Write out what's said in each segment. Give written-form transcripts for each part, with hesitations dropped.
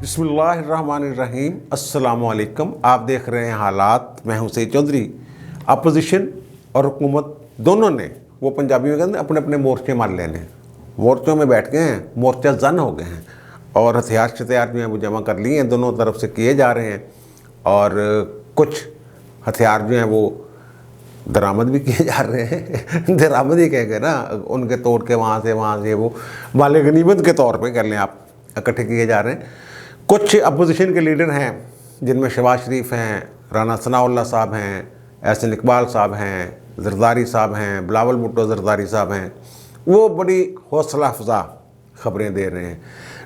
बिस्मिल्लाहिर्रहमानिर्रहीम। अस्सलाम वालेकुम। आप देख रहे हैं हालात। मैं हूं सईद चौधरी। अपोजिशन और हुकूमत दोनों ने, वो पंजाबी में कहते हैं, अपने अपने मोर्चे मार लेने, मोर्चों में बैठ गए हैं, मोर्चा जन हो गए हैं और हथियार शथियार जो हैं वो जमा कर लिए हैं, दोनों तरफ से किए जा रहे हैं। और कुछ हथियार जो हैं वो दरामद भी किए जा रहे हैं। दरामद ही कह गए ना, उनके तोड़ के वहाँ से वो माले गनीमत के तौर पे कर लें आप, इकट्ठे किए जा रहे हैं। कुछ अपोजिशन के लीडर हैं जिनमें शहबाज शरीफ हैं, राना सनाउल्लाह साहब हैं, एहसन इकबाल साहब हैं, जरदारी साहब हैं, बिलावल भुट्टो जरदारी साहब हैं। वो बड़ी हौसला अफजा खबरें दे रहे हैं,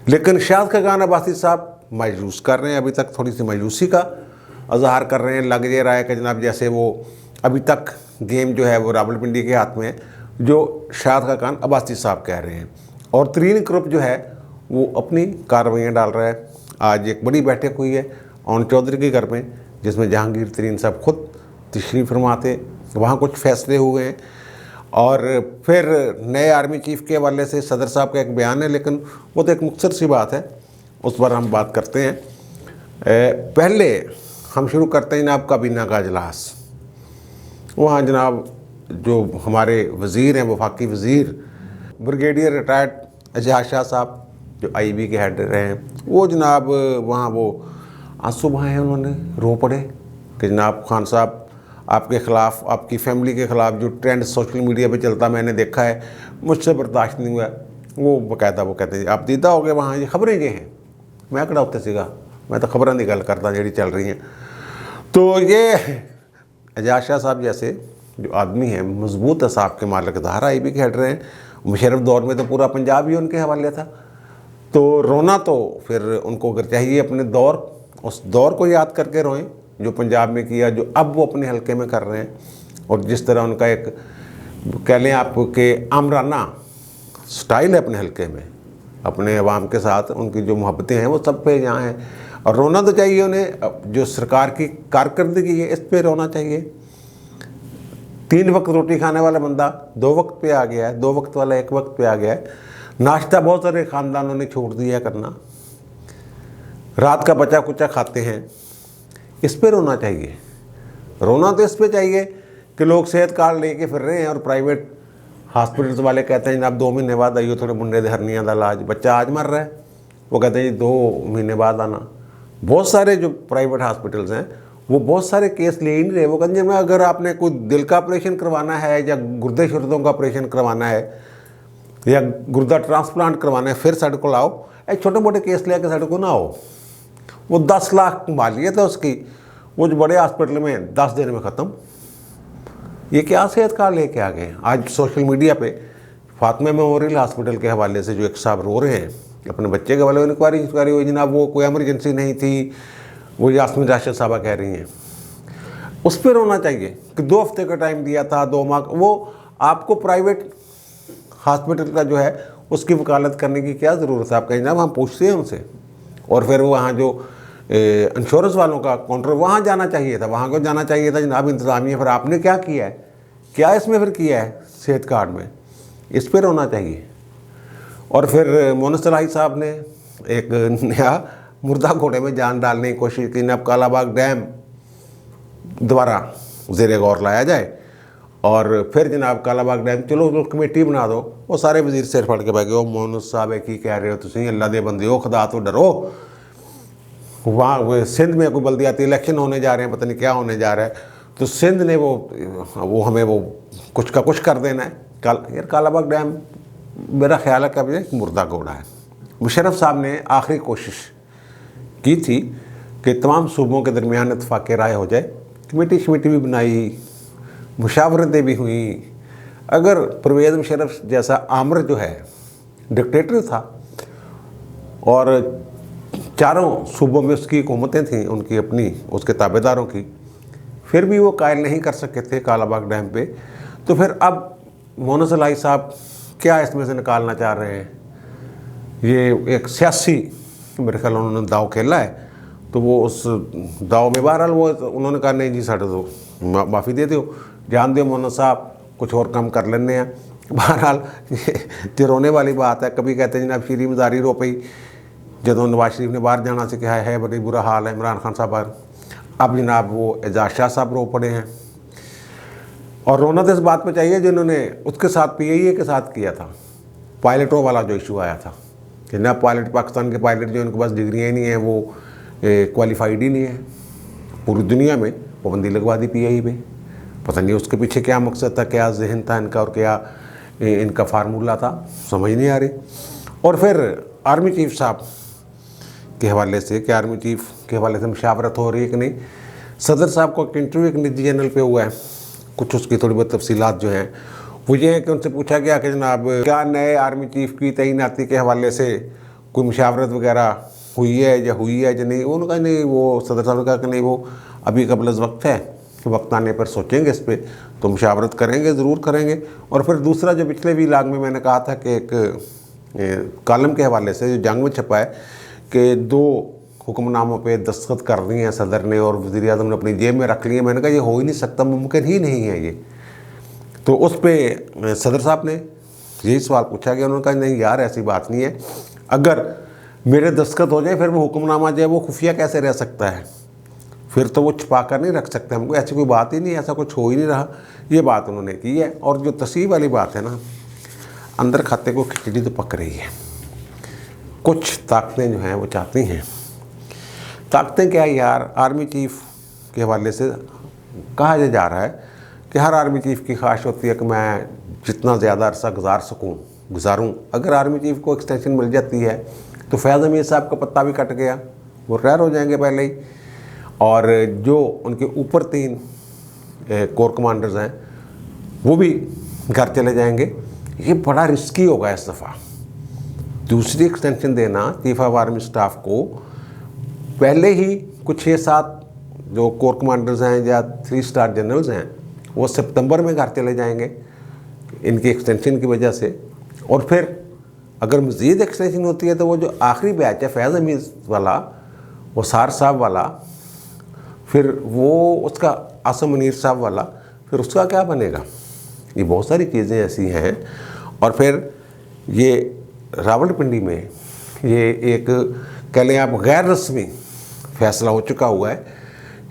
लेकिन शाद खाकान अब्बासी साहब मायूस कर रहे हैं। अभी तक थोड़ी सी मायूसी का इजहार कर रहे हैं। लग ये रहा है कि जनाब जैसे वो अभी तक गेम जो है वो रावलपिंडी के हाथ में है, जो शाद खाकान अब्बासी साहब कह रहे हैं। और तरीन ग्रुप जो है वो अपनी कार्रवाइयाँ डाल रहा है। आज एक बड़ी बैठक हुई है ऑन चौधरी के घर में, जिसमें जहांगीर तरीन साहब खुद तशरीफ़ फरमा थे। वहाँ कुछ फैसले हुए हैं। और फिर नए आर्मी चीफ के हवाले से सदर साहब का एक बयान है, लेकिन वो तो एक मुख्तसर सी बात है, उस पर हम बात करते हैं। पहले हम शुरू करते हैं जनाब काबीना का अजलास। वहाँ जनाब जो हमारे वज़ीर हैं, वफाकी वज़ीर ब्रिगेडियर रिटायर्ड एजाज शाह साहब जो IB के हेड रहे हैं, वो जनाब वहाँ वो आंसू बहाए, उन्होंने रो पड़े कि जनाब खान साहब आपके ख़िलाफ़, आपकी फैमिली के ख़िलाफ़ जो ट्रेंड सोशल मीडिया पे चलता मैंने देखा है, मुझसे बर्दाश्त नहीं हुआ। वो बाकायदा वो कहते हैं आप दीदा हो गए वहाँ, ये खबरें ये हैं, मैं कड़ा उत्ते सीगा, मैं तो खबरों की गल करता जी चल रही हैं। तो ये एजाज शाह साहब जैसे जो आदमी हैं, मजबूत असाब के मालिक धार IB के हेड रहे हैं। मुशर्रफ दौर में तो पूरा पंजाब ही उनके हवाले था। तो रोना तो फिर उनको अगर चाहिए अपने दौर, उस दौर को याद करके रोएं जो पंजाब में किया, जो अब वो अपने हलके में कर रहे हैं। और जिस तरह उनका एक कह लें आपके आमराना स्टाइल है अपने हलके में, अपने अवाम के साथ उनकी जो मोहब्बतें हैं वो सब पे यहाँ हैं। और रोना तो चाहिए उन्हें, जो सरकार की कारकर्दगी है इस पर रोना चाहिए। 3 वक्त रोटी खाने वाला बंदा 2 वक्त पे आ गया है, 2 वक्त वाला 1 वक्त पे आ गया है। नाश्ता बहुत सारे ख़ानदानों ने छोड़ दिया करना, रात का बचा कुचा खाते हैं, इस पे रोना चाहिए। रोना तो इस पे चाहिए कि लोग सेहत कार्ड लेके फिर रहे हैं और प्राइवेट हॉस्पिटल्स वाले कहते हैं जनाब 2 महीने बाद आइए, थोड़े मुंडे दे हरनियां का इलाज, बच्चा आज मर रहा है, वो कहते हैं जी 2 महीने बाद आना। बहुत सारे जो प्राइवेट हॉस्पिटल्स हैं वो बहुत सारे केस ले ही नहीं रहे। वो कहते हैं अगर आपने कोई दिल का ऑपरेशन करवाना है या गुर्दे शुर्दों का ऑपरेशन करवाना है या गुर्दा ट्रांसप्लांट करवाना है फिर साढ़े को लाओ, एक छोटे मोटे केस लेके साढ़े को ना आओ। वो 10 लाख मालियत है उसकी, वो जो बड़े हॉस्पिटल में 10 दिन में ख़त्म। ये क्या सेहत कार्ड लेके आ गए। आज सोशल मीडिया पे फातिमा मेमोरियल हॉस्पिटल के हवाले से जो एक साहब रो रहे हैं अपने बच्चे के हवाले, इंक्वायरी हुई जनाब, वो कोई एमरजेंसी नहीं थी, वो यास्मीन राशिद साहबा कह रही हैं। उस पर रोना चाहिए कि 2 हफ्ते का टाइम दिया था, 2 माह, वो आपको प्राइवेट हॉस्पिटल का जो है उसकी वकालत करने की क्या ज़रूरत है। आप कहें जनाब हम पूछते हैं उनसे। और फिर वहाँ जो इंश्योरेंस वालों का काउंटर, वहाँ जाना चाहिए था, वहाँ को जाना चाहिए था जनाब इंतज़ामिया। फिर आपने क्या किया है, क्या इसमें फिर किया है सेहत कार्ड में, इस पर होना चाहिए। और फिर मोहन सलाही साहब ने एक नया मुर्दा घोड़े में जान डालने की कोशिश की। अब कालाबाग डैम दोबारा ज़ेरे गौर लाया जाए और फिर जनाब कालाबाग डैम चलो कमेटी बना दो। वो सारे वजीर सिर फड़ के बैठ गए, मोहन साहब है की कह रहे हो तुम, अल्लाह दे बंदे हो, खुदा तो डरो। वहाँ सिंध में कोई बल्दियाती इलेक्शन होने जा रहे हैं, पता नहीं क्या होने जा रहा है, तो सिंध ने वो हमें वो कुछ का कुछ कर देना है। यार कालाबाग डैम मेरा ख्याल है कि एक मुर्दा घोड़ा है। मुशर्रफ साहब ने आखिरी कोशिश की थी कि तमाम सूबों के दरमियान इत्तफाक़ राय हो जाए, कमेटी शमेटी भी बनाई, मुशावरतें भी हुई। अगर परवेज़ मुशर्रफ जैसा आमर जो है डिक्टेटर था और चारों सूबों में उसकी हुकूमतें थीं उनकी अपनी, उसके ताबेदारों की, फिर भी वो कायल नहीं कर सके थे कालाबाग डैम पे, तो फिर अब मोहन सलाही साहब क्या इसमें से निकालना चाह रहे हैं। ये एक सियासी मेरे ख्याल उन्होंने दाव खेला है, तो वो उस दाव में बहरहाल वो उन्होंने कहा नहीं जी साढ़े तो माफ़ी दे दो, जान दो मोहन साहब कुछ और काम कर लेने हैं। बहरहाल ये रोने वाली बात है। कभी कहते हैं जनाब शीरी मज़ारी रो पई, जदों नवाज शरीफ ने बाहर जाना से कहा है बड़ी बुरा हाल है इमरान खान साहब बाहर, अब जनाब वो एजाज शाह साहब रो पड़े हैं। और रोना तो इस बात पे चाहिए जिन्होंने उसके साथ PIA के साथ किया था, पायलटों वाला जो इशू आया था कि ना पायलट, पाकिस्तान के पायलट जो उनके पास डिग्रियाँ ही नहीं हैं, वो क्वालिफाइड ही नहीं है, पूरी दुनिया में पाबंदी लगवा दी PIA पे। पता नहीं उसके पीछे क्या मकसद था, क्या जहन था इनका और क्या इनका फार्मूला था, समझ नहीं आ रही। और फिर आर्मी चीफ साहब के हवाले से, कि आर्मी चीफ के हवाले से मुशावरत हो रही है कि नहीं। सदर साहब को एक इंटरव्यू एक निजी चैनल पे हुआ है, कुछ उसकी थोड़ी बहुत तफसीलात जो हैं वो ये है कि उनसे पूछा गया कि जनाब क्या नए आर्मी चीफ की तैनाती के हवाले से कोई मुशावरत वगैरह हुई है या नहीं। उन्होंने कहा नहीं, वो सदर साहब ने कहा कि नहीं, वो अभी कबल वक्त है, वक्त आने पर सोचेंगे इस पर, तो मुशावरत करेंगे, ज़रूर करेंगे। और फिर दूसरा जो पिछले व्लॉग में मैंने कहा था कि एक कॉलम के हवाले से जो जंग में छपा है कि 2 हुक्मनामों पे दस्तखत कर दी हैं सदर ने और वज़ीर आज़म ने अपनी जेब में रख लिए। मैंने कहा ये हो ही नहीं सकता, मुमकिन ही नहीं है ये। तो उस पर सदर साहब ने यही सवाल पूछा गया, उन्होंने कहा नहीं यार ऐसी बात नहीं है, अगर मेरे दस्तखत हो जाए फिर वो हुक्मनामा जो है वो खुफिया कैसे रह सकता है, फिर तो वो छुपा कर नहीं रख सकते हमको, ऐसी कोई बात ही नहीं, ऐसा कुछ हो ही नहीं रहा। ये बात उन्होंने की है। और जो तस्वीर वाली बात है ना, अंदर खाते को खिचड़ी तो पक रही है। कुछ ताकतें जो हैं वो चाहती हैं, ताकतें क्या यार, आर्मी चीफ के हवाले से कहा जा रहा है कि हर आर्मी चीफ की ख्वाहिश होती है कि मैं जितना ज़्यादा अरसा गुजारूँ। अगर आर्मी चीफ को एक्सटेंशन मिल जाती है तो फैज़ अमीर साहब का पत्ता भी कट गया, वो रिटायर हो जाएंगे पहले ही, और जो उनके ऊपर 3 कोर कमांडर्स हैं वो भी घर चले जाएंगे। ये बड़ा रिस्की होगा इस दफ़ा। दूसरी एक्सटेंशन देना चीफ ऑफ आर्मी स्टाफ को, पहले ही कुछ 6-7 जो कोर कमांडर्स हैं या 3 स्टार जनरल्स हैं वो सितंबर में घर चले जाएंगे इनकी एक्सटेंशन की वजह से। और फिर अगर मज़ीद एक्सटेंशन होती है तो वो जो आखिरी बैच है फैज़ अमीर वाला, वो सार साहब वाला, फिर वो उसका आसम मुनीर साहब वाला, फिर उसका क्या बनेगा। ये बहुत सारी चीज़ें ऐसी हैं। और फिर ये रावलपिंडी में ये एक कह लें आप गैर रस्मी फ़ैसला हो चुका हुआ है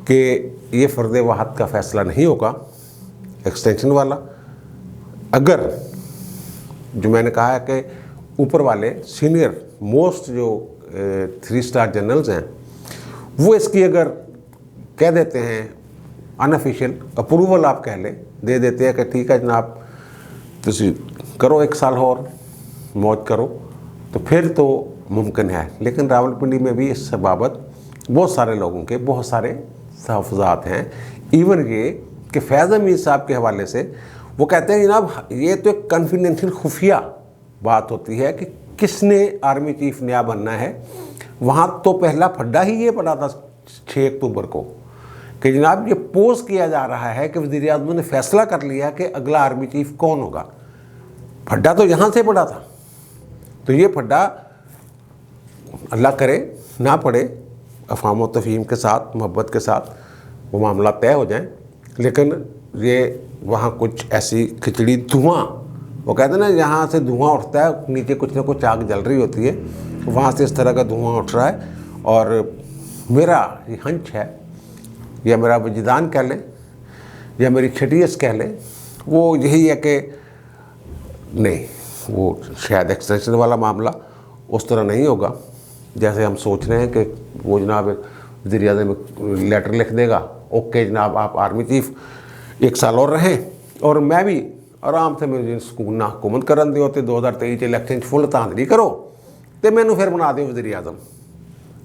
कि ये फ़र्द वाहद का फ़ैसला नहीं होगा एक्सटेंशन वाला। अगर जो मैंने कहा है कि ऊपर वाले सीनियर मोस्ट जो 3 स्टार जनरल्स हैं वो इसकी अगर कह देते हैं अनऑफिशियल अप्रूवल आप कह लें, दे देते हैं कि ठीक है जनाब तुसी करो 1 साल और मौज करो, तो फिर तो मुमकिन है। लेकिन रावलपिंडी में भी इस बाबत बहुत सारे लोगों के बहुत सारे तहफ़्फ़ुज़ात हैं। इवन ये कि फैज़ अमीर साहब के हवाले से वो कहते हैं जनाब ये तो एक कॉन्फिडेंशियल खुफिया बात होती है कि किसने आर्मी चीफ नया बनना है। वहाँ तो पहला फड्डा ही ये पड़ा था 6 अक्टूबर को कि जनाब ये पोज किया जा रहा है कि वज़ीर आज़म ने फैसला कर लिया कि अगला आर्मी चीफ कौन होगा। फड्डा तो यहाँ से पड़ा था। तो ये फड्डा अल्लाह करे ना पड़े, अफ़हाम व तफ़हीम के साथ, मोहब्बत के साथ वो मामला तय हो जाए। लेकिन ये वहाँ कुछ ऐसी खिचड़ी धुआं, वो कहते हैं ना यहाँ से धुआं उठता है, नीचे कुछ ना कुछ आग जल रही होती है, वहाँ से इस तरह का धुआं उठ रहा है। और मेरा ये हंच है या मेरा वजदान कह लें या मेरी छटियस कह लें, वो यही है कि नहीं, वो शायद एक्सटेंशन वाला मामला उस तरह नहीं होगा जैसे हम सोच रहे हैं कि वो जनाब वज़ीर आज़म लेटर लिख देगा, ओके जनाब आप आर्मी चीफ 1 साल और रहें और मैं भी आराम से मेरे सुकून ना हुकूमत करन दे होते 2023 इलेक्शन फुल धांधली करो तो मैनू फिर बना दो वज़ीर आज़म।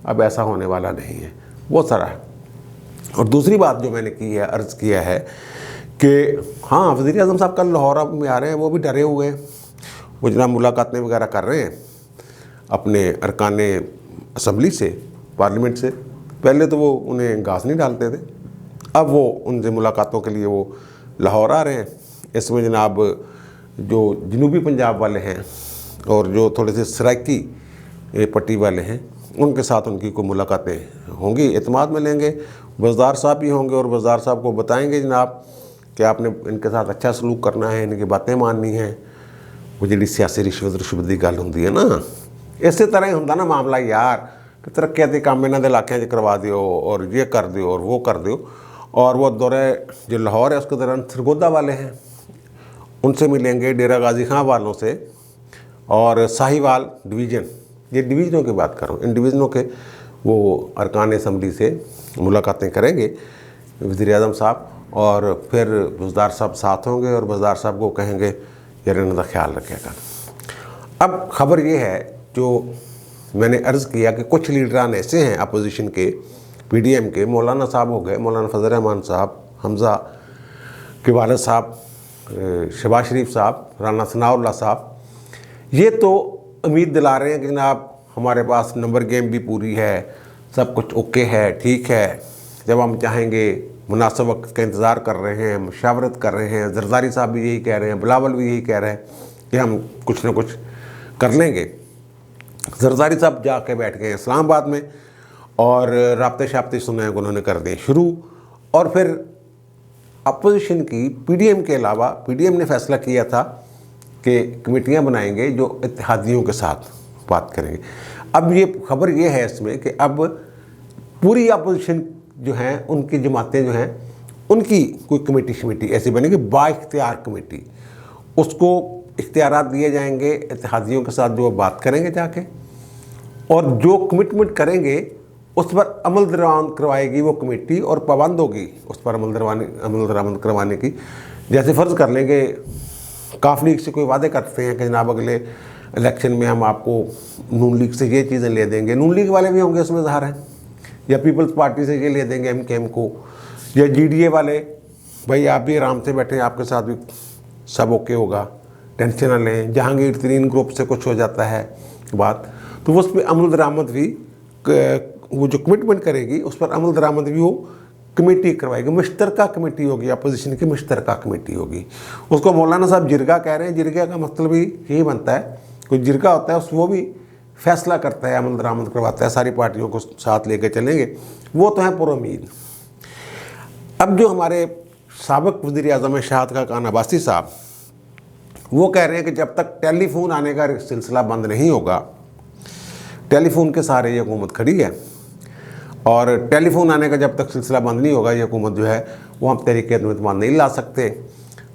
अब ऐसा होने वाला नहीं है, बहुत सारा है। और दूसरी बात जो मैंने की है, अर्ज़ किया है कि हाँ वज़ीर आज़म साहब कल लाहौर में आ रहे हैं, वो भी डरे हुए हैं, वो जनाब मुलाकातें वगैरह कर रहे हैं अपने अरकान असम्बली से, पार्लियामेंट से। पहले तो वो उन्हें घास नहीं डालते थे, अब वो उनसे मुलाकातों के लिए वो लाहौर आ रहे हैं। इसमें जनाब जो जनूबी पंजाब वाले हैं और जो थोड़े से सराइकी पट्टी वाले हैं उनके साथ उनकी कोई मुलाकातें होंगी, एतमाद में लेंगे। वज़दार साहब भी होंगे और वज़दार साहब को बताएंगे जनाब कि आपने इनके साथ अच्छा सलूक करना है, इनकी बातें माननी हैं। वो जी सियासी रिश्वत रुश्वत की गल होंदी है ना इस तरह ही होंदा ना मामला यार कि तरक्याती काम इन्होंने इलाकों करवा दियो और ये कर दियो और वो कर दियो। और वो दौरे जो लाहौर है उसके दौरान सरगोदा वाले हैं, उनसे मिलेंगे, डेरा गाजी खां वालों से और साहिवाल डिवीज़न, ये डिवीज़नों की बात कर रहा हूँ, इन डिवीज़नों के वो अरकान असम्बली से मुलाकातें करेंगे वज़ीर आज़म साहब। और फिर बुज़दार साहब साथ होंगे और बुज़दार साहब को कहेंगे यार इनका ख्याल रखेगा। अब ख़बर ये है जो मैंने अर्ज़ किया कि कुछ लीडरान ऐसे हैं अपोजिशन के, PDM के, मौलाना साहब हो गए, मौलाना फजल रहमान साहब, हमज़ा के वालिद साहब, शहबाज शरीफ साहब, राना सनाउल्लाह साहब, ये तो उम्मीद दिला रहे हैं कि जनाब हमारे पास नंबर गेम भी पूरी है, सब कुछ ओके है, ठीक है, जब हम चाहेंगे मुनासिब वक्त का इंतज़ार कर रहे हैं, मुशावरत कर रहे हैं। जरदारी साहब भी यही कह रहे हैं, बिलावल भी यही कह रहे हैं कि हम कुछ ना कुछ कर लेंगे। जरदारी साहब जाके बैठ गए इस्लामाबाद में और राब्ते शाब्ते सुने उन्होंने कर दिए शुरू। और फिर अपोजिशन की PDM के अलावा PDM ने फैसला किया था कि कमेटियां बनाएंगे जो इत्तेहादियों के साथ बात करेंगे। अब ये खबर ये है इसमें कि अब पूरी अपोजिशन जो हैं उनकी जमातें जो हैं उनकी कोई कमेटी ऐसी बनेगी बाइख्तियार कमेटी, उसको इख्तियारात दिए जाएंगे इत्तेहादियों के साथ जो बात करेंगे जाके, और जो कमिटमेंट करेंगे उस पर अमल दरामद करवाएगी वो कमेटी और पाबंद होगी उस पर अमल दरामद करवाने की। जैसे फ़र्ज़ कर लेंगे काफ लीग से कोई वादे करते हैं कि जनाब अगले इलेक्शन में हम आपको नून लीग से ये चीज़ें ले देंगे, नून लीग वाले भी होंगे उसमें ज़ाहिर है, या पीपल्स पार्टी से ये ले देंगे MKM को, या GDA वाले भाई आप भी आराम से बैठे, आपके साथ भी सब ओके होगा, टेंशन ना लें, जहांगीर तरीन ग्रुप से कुछ हो जाता है बात, तो वो उस पर अमल दरामद भी वो जो कमिटमेंट करेगी उस पर अमल दरामद भी वो कमेटी करवाएगी, मुश्तरका कमेटी होगी, अपोजिशन की मुश्तरका कमेटी होगी। उसको मौलाना साहब जिरगा कह रहे हैं। जिरगा का मतलब ही यही बनता है, कोई जिरगा होता है वो भी फैसला करता है, अमल दरामद करवाता है, सारी पार्टियों को साथ लेके चलेंगे, वो तो है पुरुम्मीद। अब जो हमारे साबिक वज़ीर आज़म शहाद खान अब्बासी साहब, वो कह रहे हैं कि जब तक टेलीफोन आने का सिलसिला बंद नहीं होगा, टेलीफोन के सहारे ये हुकूमत खड़ी है, और टेलीफोन आने का जब तक सिलसिला बंद नहीं होगा ये हुकूमत जो है वो हम तहरीक एतमाद नहीं ला सकते,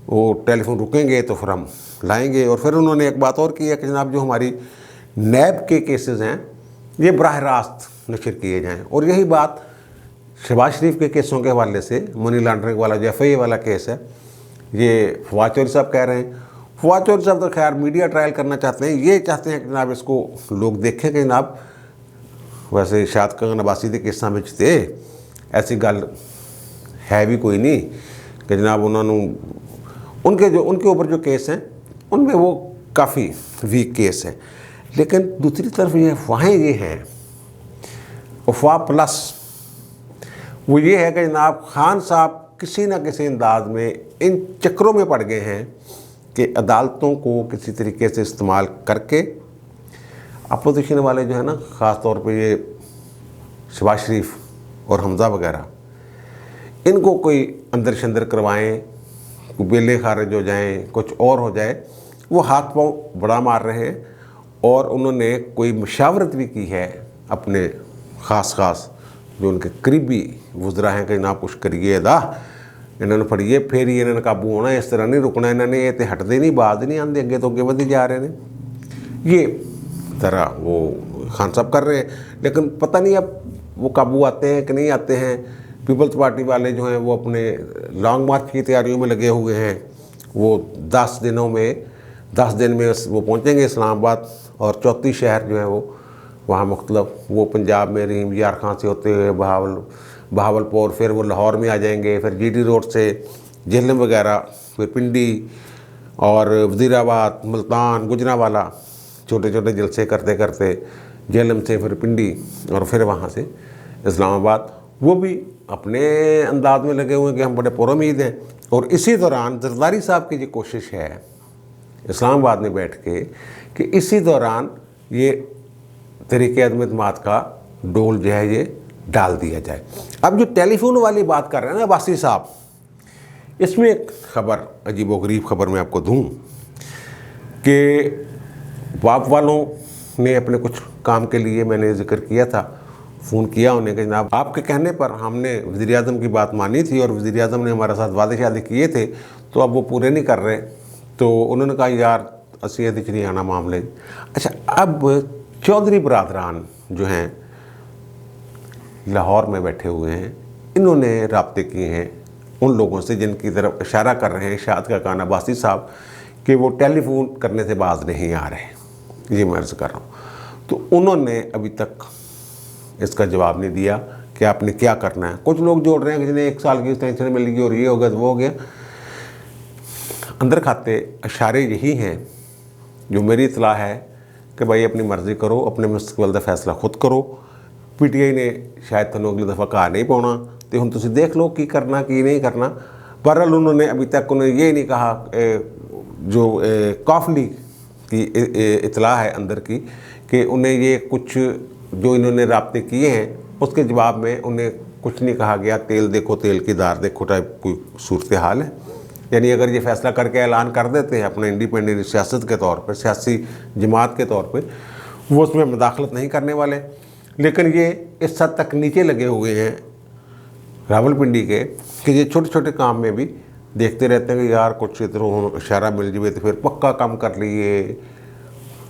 वो टेलीफोन रुकेंगे तो फिर हम लाएंगे। और फिर उन्होंने एक बात और की है कि जनाब जो हमारी नैब के केसेस हैं ये बराह रास्त नशर किए जाएँ, और यही बात शहबाज शरीफ के केसों के हवाले से, मनी लॉन्ड्रिंग वाला जो FIA वाला केस है, ये फवाद चौधरी साहब कह रहे हैं। फवाद चौधरी साहब तो खैर मीडिया ट्रायल करना चाहते हैं, ये चाहते हैं कि जनाब इसको लोग देखें कि जनाब वैसे शहाद खान अब्बासी के केसा में थे ऐसी गल है भी कोई नहीं कि जनाब उन्होंने उनके ऊपर जो केस हैं उनमें वो काफ़ी वीक केस है। लेकिन दूसरी तरफ ये अफवाहें ये हैं, अफवाह प्लस वो ये है कि जनाब खान साहब किसी न किसी अंदाज में इन चक्रों में पड़ गए हैं कि अदालतों को किसी तरीके से इस्तेमाल करके अपोजिशन वाले जो है ना, ख़ास तौर पे ये शहबाज शरीफ और हमज़ा वगैरह, इनको कोई अंदर शंदर करवाएं, बेले खारिज हो जाएं, कुछ और हो जाए, वो हाथ पांव बड़ा मार रहे हैं। और उन्होंने कोई मुशावरत भी की है अपने ख़ास जो उनके करीबी वज़रा हैं कि जनाब कुछ करिए दा, इन्होंने फड़िए फिर ही इन्होंने काबू होना, इस तरह नहीं रुकना, इन्होंने ये तो हटते नहीं, बाज नहीं आते, अगे तो अगे बढ़ी जा रहे हैं, ये तरह वो खान साहब कर रहे हैं। लेकिन पता नहीं अब वो काबू आते हैं कि नहीं आते हैं। पीपल्स पार्टी वाले जो हैं वो अपने लॉन्ग मार्च की तैयारियों में लगे हुए हैं, वो 10 दिन में वो पहुँचेंगे इस्लामाबाद, और 34 शहर जो है वो वहाँ मुख्तलिफ, वो पंजाब में रहीम यार खां से होते हुए बहावलपुर, फिर वो लाहौर में आ जाएंगे, फिर GT रोड से झेलम वगैरह, फिर पिंडी और वज़ीराबाद, मुल्तान, गुजरांवाला, छोटे छोटे जलसे करते करते झेलम से फिर पिंडी और फिर वहाँ से इस्लामाबाद। वो भी अपने अंदाज में लगे हुए हैं कि हम बड़े पुरुम्मीद हैं। और इसी दौरान जरदारी साहब की जो कोशिश है इस्लामाबाद में बैठ के कि इसी दौरान ये तहरीक एतमाद का डोल जो है ये डाल दिया जाए। अब जो टेलीफोन वाली बात कर रहे हैं ना अब्बासी साहब, इसमें एक खबर, अजीब व गरीब खबर मैं आपको दूं कि बाप वालों ने अपने कुछ काम के लिए, मैंने जिक्र किया था, फ़ोन किया उन्हें कि जनाब आपके कहने पर हमने वज़ीर आज़म की बात मानी थी और वज़ीर आज़म ने हमारे साथ वादे शादे किए थे, तो अब वो पूरे नहीं कर रहे। तो उन्होंने कहा यार असी एहदे च नहीं आना मामले। अच्छा, अब चौधरी बरादरान जो हैं लाहौर में बैठे हुए हैं, इन्होंने राब्ते किए हैं उन लोगों से जिनकी तरफ इशारा कर रहे हैं शाद का कान अब्बासी साहब कि वो टेलीफोन करने से बाज नहीं आ रहे। ये मैं अर्ज़ कर रहा हूँ। तो उन्होंने अभी तक इसका जवाब नहीं दिया कि आपने क्या करना है। कुछ लोग जोड़ रहे हैं कि जिन्हें 1 साल की एक्सटेंशन मिल गई और ये हो गया तो वो हो गया। अंदर खाते इशारे यही हैं जो मेरी इतला है कि भाई अपनी मर्ज़ी करो, अपने मुस्तकबिल का फैसला खुद करो। PTI ने शायद तुहानू अगली दफ़ा कहा नहीं पाना, तो हुण तुसीं देख लो की करना की नहीं करना। बहरहाल उन्होंने अभी तक उन्होंने ये नहीं कहा, जो कॉफली की इतला है अंदर की, कि उन्हें ये कुछ जो इन्होंने राब्ते किए हैं उसके जवाब में उन्हें कुछ नहीं कहा गया। तेल देखो तेल की दार देखो टाइप कोई सूरत हाल है। यानी अगर ये फैसला करके ऐलान कर देते हैं अपने इंडिपेंडेंट सियासत के तौर पर, सियासी जमात के तौर पर, वो उसमें मुदाखलत नहीं करने वाले। लेकिन ये इस हद तक नीचे लगे हुए हैं रावलपिंडी के कि ये छोटे छोटे काम में भी देखते रहते हैं कि यार कुछ इधर इशारा मिल जाए तो फिर पक्का काम कर लिए,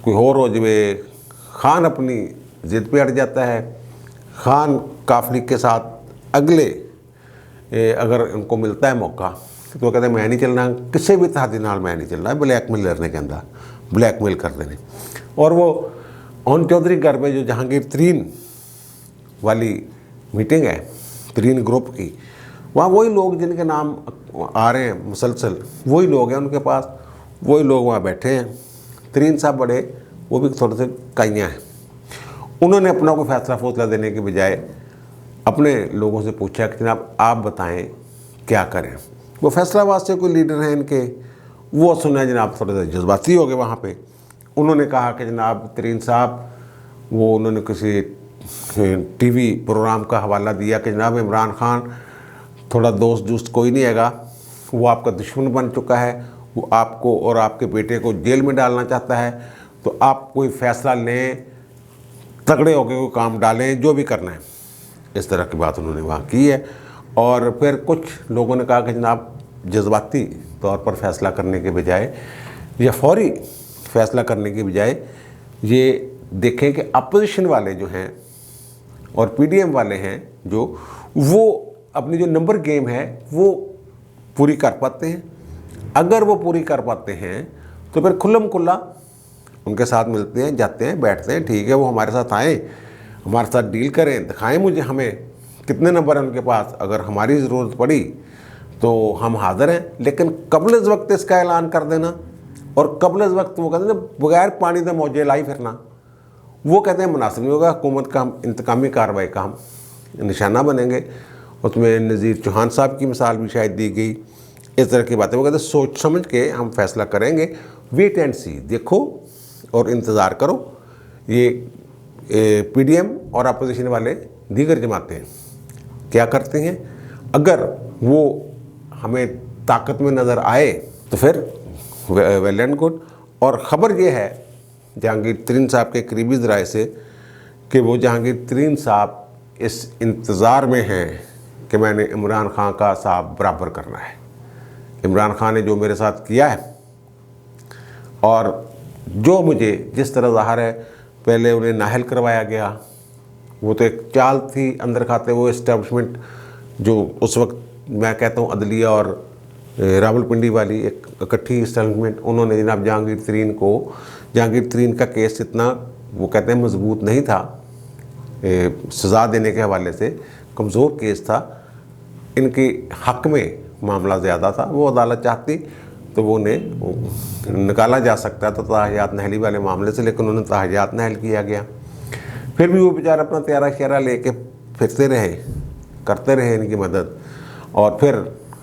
कोई और हो जाए। खान अपनी ज़िद पे अड़ जाता है। खान काफली के साथ अगले अगर उनको मिलता है मौका तो वो कहते हैं मैं नहीं चलना, किसी भी तहदी नाल मैं नहीं चलना। ब्लैकमेलर ने कहता ब्लैकमेल कर देने। और वो ओन चौधरी घर में जो जहांगीर तरीन वाली मीटिंग है तरीन ग्रुप की, वहाँ वही लोग जिनके नाम आ रहे हैं मुसलसल, वही लोग हैं उनके पास, वही लोग वहाँ बैठे हैं। तरीन साहब बड़े, वो भी थोड़े से काइयाँ हैं। उन्होंने अपना को फैसला फौसला देने के बजाय अपने लोगों से पूछा कि जनाब आप बताएं क्या करें। वो फैसलाबाद से कोई लीडर हैं इनके, वो सुना जनाब थोड़े से जज्बाती हो गए वहाँ पे। उन्होंने कहा कि जनाब तरीन साहब, वो उन्होंने किसी TV प्रोग्राम का हवाला दिया कि जनाब इमरान खान थोड़ा दोस्त दूस्त कोई नहीं हैगा, वो आपका दुश्मन बन चुका है, वो आपको और आपके बेटे को जेल में डालना चाहता है, तो आप कोई फ़ैसला लें, तगड़े होकर कोई काम डालें, जो भी करना है। इस तरह की बात उन्होंने वहाँ की है। और फिर कुछ लोगों ने कहा कि जनाब जज्बाती तौर पर फैसला करने के बजाय या फौरी फैसला करने के बजाय ये देखें कि अपोजिशन वाले जो हैं और PDM वाले हैं जो, वो अपनी जो नंबर गेम है वो पूरी कर पाते हैं। अगर वो पूरी कर पाते हैं तो फिर खुल्लम खुल्ला उनके साथ मिलते हैं, जाते हैं, बैठते हैं। ठीक है, वो हमारे साथ आएँ, हमारे साथ डील करें, दिखाएं मुझे हमें कितने नंबर हैं उनके पास, अगर हमारी ज़रूरत पड़ी तो हम हाज़िर हैं। लेकिन कबल इस वक्त इसका ऐलान कर देना और कबल इस वक्त वो कहते हैं बगैर पानी का मौजे लाई फिरना, वो कहते हैं मुनासिब नहीं होगा। हुकूमत का हम इंतकामी कार्रवाई का हम निशाना बनेंगे। उसमें नज़ीर चौहान साहब की मिसाल भी शायद दी गई। इस तरह की बातें वो कहते हैं सोच समझ के हम फैसला करेंगे, वेट एंड सी, देखो और इंतज़ार करो। ये PDM और अपोजिशन वाले दीगर जमातें क्या करते हैं, अगर वो हमें ताकत में नज़र आए तो फिर वेल एंड गुड। और ख़बर ये है जहांगीर तरीन साहब के करीबी ज़राए से कि वो जहांगीर तरीन साहब इस इंतज़ार में हैं कि मैंने इमरान खान का साहब बराबर करना है। इमरान खान ने जो मेरे साथ किया है और जो मुझे जिस तरह ज़ाहिर है पहले उन्हें नाहल करवाया गया, वो तो एक चाल थी अंदर खाते। वो इस्टेब्लिशमेंट जो उस वक्त मैं कहता हूँ अदलिया और रावलपिंडी वाली एक इकट्ठी इस्टेब्लिशमेंट, उन्होंने जनाब जहांगीर तरीन का केस इतना वो कहते हैं मजबूत नहीं था, सज़ा देने के हवाले से कमज़ोर केस था, इनके हक़ में मामला ज़्यादा था। वो अदालत चाहती तो वो उन्हें निकाला जा सकता था ताहयात नहली वाले मामले से, लेकिन उन्हें ताहयात नहल किया गया। फिर भी वो बेचारा अपना त्यारा शेरा लेके फिरते रहे, करते रहे इनकी मदद। और फिर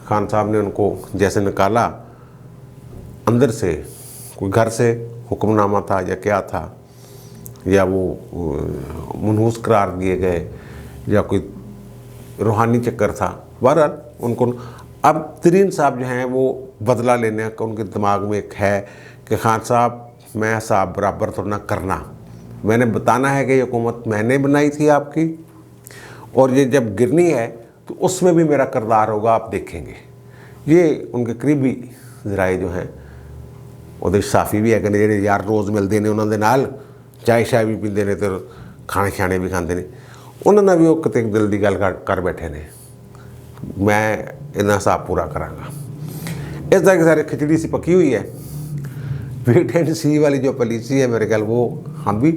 खान साहब ने उनको जैसे निकाला अंदर से, कोई घर से हुक्मनामा था या क्या था, या वो मनहूस करार दिए गए या कोई रूहानी चक्कर था। बहरहाल उनको अब तरीन साहब जो हैं वो बदला लेने का उनके दिमाग में एक है कि खान साहब मैं साहब बराबर तो ना करना, मैंने बताना है कि ये हुकूमत मैंने बनाई थी आपकी, और ये जब गिरनी है तो उसमें भी मेरा किरदार होगा, आप देखेंगे। ये उनके करीबी ज़राए जो हैं ਉਹਦੇ ਸਾਫੀ भी है कि ਜਿਹੜੇ यार रोज़ मिलते हैं उन्होंने नाल चाय शाय भी पीते हैं तो खाने खाने भी खाते हैं, उन्होंने भी वो कितने दिल की गल कर बैठे ने। मैं इन्ना हिसाब पूरा कराँगा। इस तरह की सारी खिचड़ी सी पकी हुई है। वेट एंड सी वाली जो पॉलिसी है मेरे ख्याल वो हम भी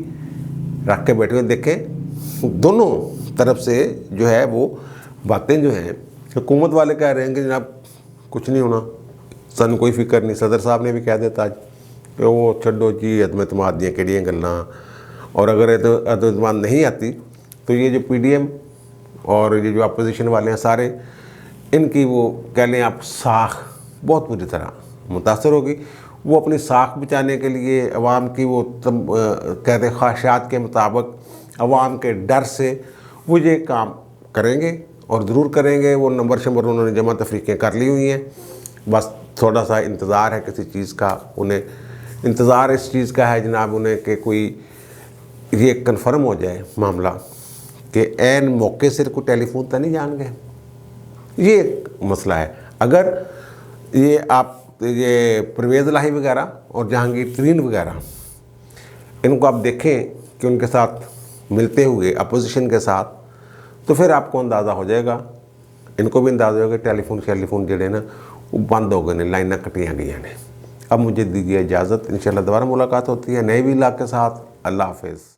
रख के बैठे हुए देखें। दोनों तरफ से जो है वो बातें जो हैं, हुकूमत वाले कह रहे हैं कि जनाब कुछ नहीं होना, सानू कोई फिक्र नहीं। सदर साहब ने भी कह दिता अज कि वो छड्डो जी अदम एतमाद दी किहड़ियां गल्लां, और अगर अदम एतमाद नहीं आती तो ये जो PDM और ये जो अपोजिशन वाले हैं सारे, इनकी वो कह लें आप साख बहुत बुरी तरह मुतासर होगी। वो अपनी साख बचाने के लिए अवाम की वो कहते ख्वाहिशात के मुताबिक अवाम के डर से वो ये काम करेंगे, और ज़रूर करेंगे। वो नंबर शंबर उन्होंने जमा तफरीक़ें कर ली हुई हैं, बस थोड़ा सा इंतज़ार है किसी चीज़ का। उन्हें इंतज़ार इस चीज़ का है जनाब उन्हें कि कोई ये कन्फर्म हो जाए मामला कि ऐन मौके से कोई टेलीफोन तो नहीं जान गए। ये एक मसला है। अगर ये आप ये परवेज़ इलाही वगैरह और जहांगीर तरीन वगैरह इनको आप देखें कि उनके साथ मिलते हुए अपोजिशन के साथ, तो फिर आपको अंदाज़ा हो जाएगा, इनको भी अंदाज़ा होगा टेलीफोन जड़े ना वो बंद हो गए, लाइनें कटियाँ गई ने। अब मुझे दीजिए इजाज़त, इंशाल्लाह दोबारा मुलाकात होती है नए भी इलाके के साथ। अल्लाह हाफ़िज़।